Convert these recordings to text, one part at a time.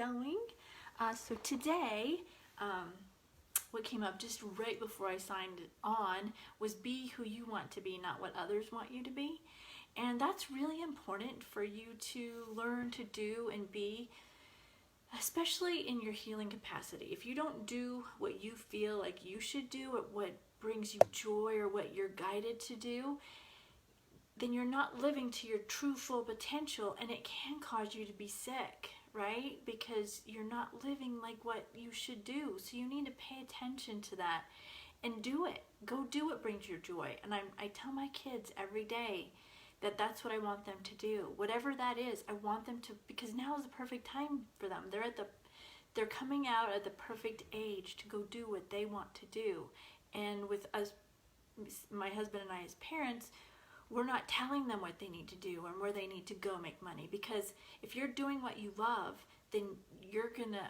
going? So today, what came up just right before I signed on was be who you want to be, not what others want you to be. And that's really important for you to learn to do and be, especially in your healing capacity. If you don't do what you feel like you should do, or what brings you joy, or what you're guided to do, then you're not living to your true full potential, and it can cause you to be sick, right? Because you're not living like what you should do. So you need to pay attention to that and do it. Go do what brings you joy. And I tell my kids every day that that's what I want them to do. Whatever that is, I want them to, because now is the perfect time for them. They're coming out at the perfect age to go do what they want to do. And with us, my husband and I as parents, we're not telling them what they need to do and where they need to go make money. Because if you're doing what you love, then you're gonna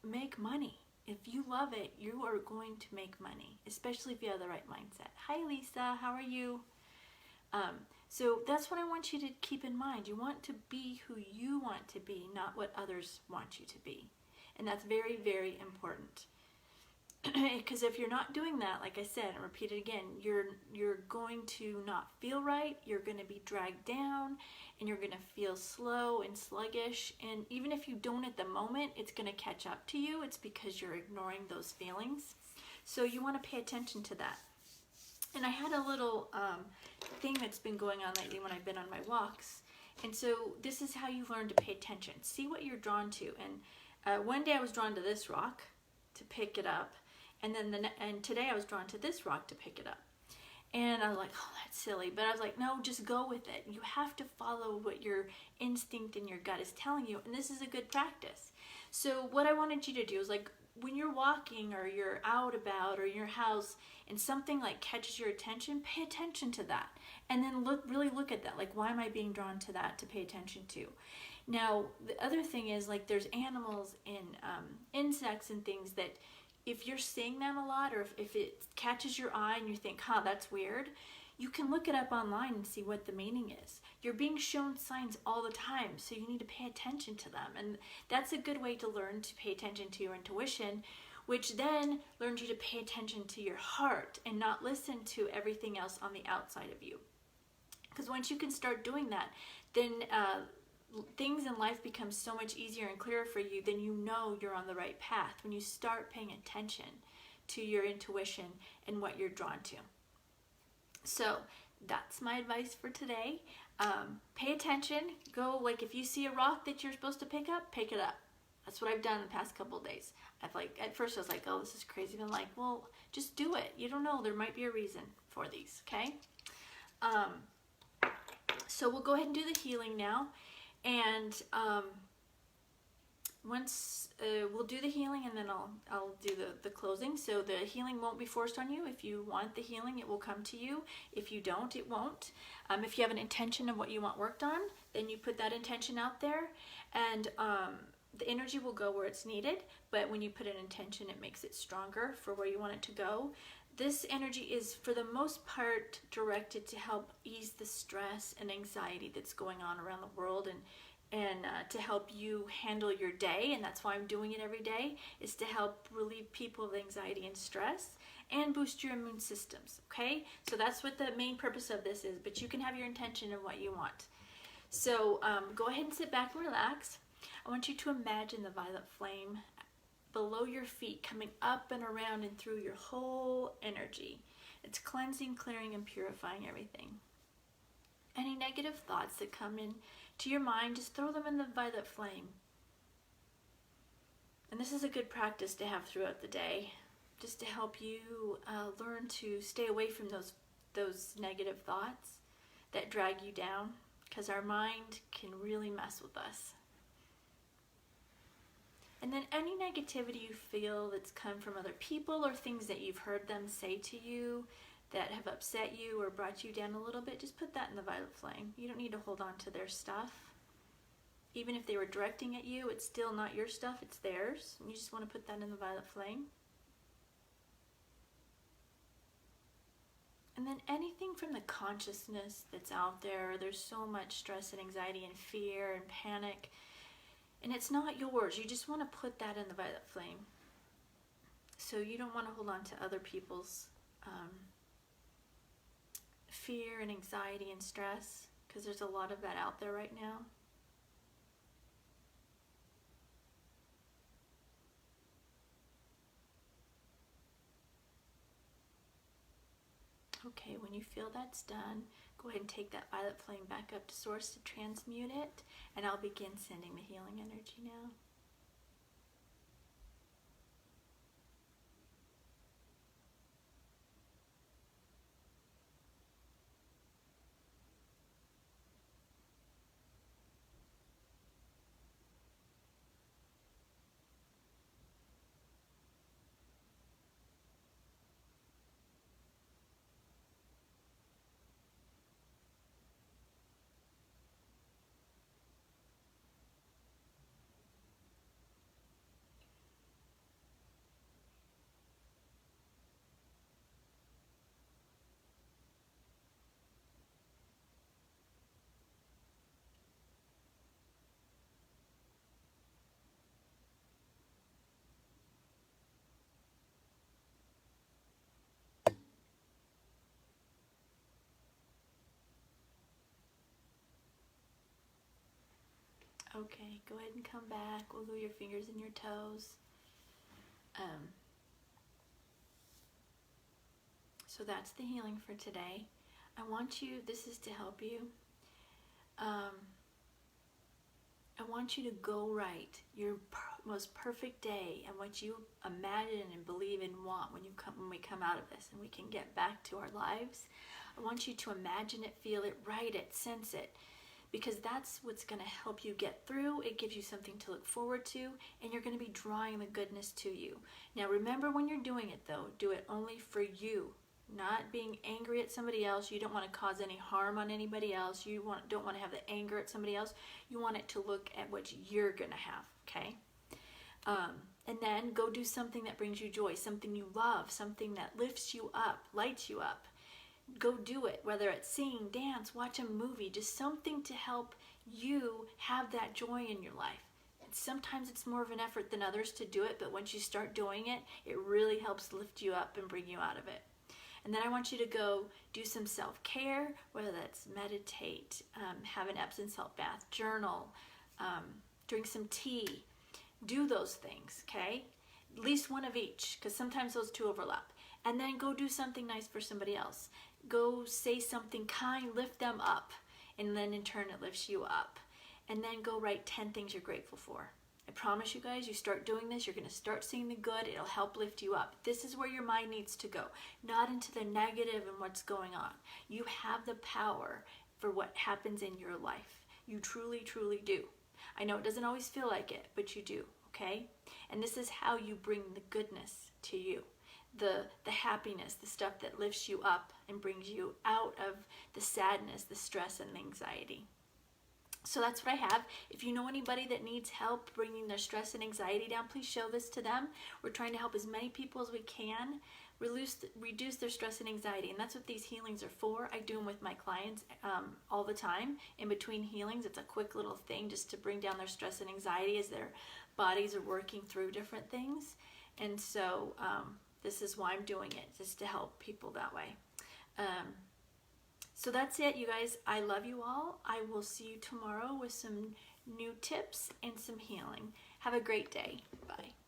make money. If you love it, you are going to make money, especially if you have the right mindset. Hi Lisa, how are you? So that's what I want you to keep in mind. You want to be who you want to be, not what others want you to be. And that's very, very important. Because if you're not doing that, like I said, and repeat it again, you're going to not feel right, you're going to be dragged down, and you're going to feel slow and sluggish. And even if you don't at the moment, it's going to catch up to you. It's because you're ignoring those feelings. So you want to pay attention to that. And I had a little thing that's been going on lately when I've been on my walks. And so this is how you learn to pay attention. See what you're drawn to. And one day I was drawn to this rock to pick it up. And then today I was drawn to this rock to pick it up. And I was like, oh, that's silly. But I was like, no, just go with it. You have to follow what your instinct and your gut is telling you. And this is a good practice. So what I wanted you to do is, like, when you're walking or you're out about or in your house and something like catches your attention, pay attention to that. And then really look at that. Like, why am I being drawn to that to pay attention to? Now, the other thing is, like, there's animals and insects and things that if you're seeing them a lot, or if it catches your eye and you think, that's weird, you can look it up online and see what the meaning is. You're being shown signs all the time, so you need to pay attention to them. And that's a good way to learn to pay attention to your intuition, which then learns you to pay attention to your heart and not listen to everything else on the outside of you. Because once you can start doing that, then things in life become so much easier and clearer for you. Then you know you're on the right path when you start paying attention to your intuition and what you're drawn to. So that's my advice for today. Pay attention. Go, like, if you see a rock that you're supposed to pick it up. That's what I've done the past couple of days. At first I was like, oh, this is crazy. But I'm like, well, just do it. You don't know. There might be a reason for these, okay? So we'll go ahead and do the healing now. And once we'll do the healing, and then I'll do the closing. So the healing won't be forced on you. If you want the healing, it will come to you. If you don't, it won't. If you have an intention of what you want worked on, then you put that intention out there, and the energy will go where it's needed. But when you put an intention, it makes it stronger for where you want it to go. This energy is, for the most part, directed to help ease the stress and anxiety that's going on around the world, and to help you handle your day. And that's why I'm doing it every day, is to help relieve people of anxiety and stress and boost your immune systems, okay? So that's what the main purpose of this is, but you can have your intention of what you want. So go ahead and sit back and relax. I want you to imagine the violet flame below your feet, coming up and around and through your whole energy. It's cleansing, clearing, and purifying everything. Any negative thoughts that come in to your mind, just throw them in the violet flame. And this is a good practice to have throughout the day, just to help you learn to stay away from those negative thoughts that drag you down, because our mind can really mess with us. And then any negativity you feel that's come from other people or things that you've heard them say to you that have upset you or brought you down a little bit, just put that in the violet flame. You don't need to hold on to their stuff. Even if they were directing at you, it's still not your stuff, it's theirs. And you just want to put that in the violet flame. And then anything from the consciousness that's out there, there's so much stress and anxiety and fear and panic. And it's not yours. You just want to put that in the violet flame. So you don't want to hold on to other people's fear and anxiety and stress, because there's a lot of that out there right now. Okay, when you feel that's done, go ahead and take that violet flame back up to source to transmute it, and I'll begin sending the healing energy now. Okay, go ahead and come back. Wiggle your fingers and your toes. So that's the healing for today. I want you, this is to help you. I want you to go write your most perfect day and what you imagine and believe and want when we come out of this and we can get back to our lives. I want you to imagine it, feel it, write it, sense it, because that's what's going to help you get through. It gives you something to look forward to, and you're going to be drawing the goodness to you. Now remember, when you're doing it though, do it only for you. Not being angry at somebody else. You don't want to cause any harm on anybody else. You don't want to have the anger at somebody else. You want it to look at what you're going to have, okay? And then go do something that brings you joy, something you love, something that lifts you up, lights you up. Go do it, whether it's sing, dance, watch a movie, just something to help you have that joy in your life. And sometimes it's more of an effort than others to do it, but once you start doing it, it really helps lift you up and bring you out of it. And then I want you to go do some self-care, whether that's meditate, have an Epsom salt bath, journal, drink some tea. Do those things, okay? At least one of each, because sometimes those two overlap. And then go do something nice for somebody else. Go say something kind, lift them up, and then in turn it lifts you up. And then go write 10 things you're grateful for. I promise you guys, you start doing this, you're going to start seeing the good. It'll help lift you up. This is where your mind needs to go, not into the negative and what's going on. You have the power for what happens in your life. You truly, truly do. I know it doesn't always feel like it, but you do, okay? And this is how you bring the goodness to you. The happiness, the stuff that lifts you up and brings you out of the sadness, the stress, and the anxiety. So that's what I have. If you know anybody that needs help bringing their stress and anxiety down, please show this to them. We're trying to help as many people as we can reduce their stress and anxiety. And that's what these healings are for. I do them with my clients all the time. In between healings, it's a quick little thing just to bring down their stress and anxiety as their bodies are working through different things. And so this is why I'm doing it, just to help people that way. So that's it, you guys. I love you all. I will see you tomorrow with some new tips and some healing. Have a great day. Bye.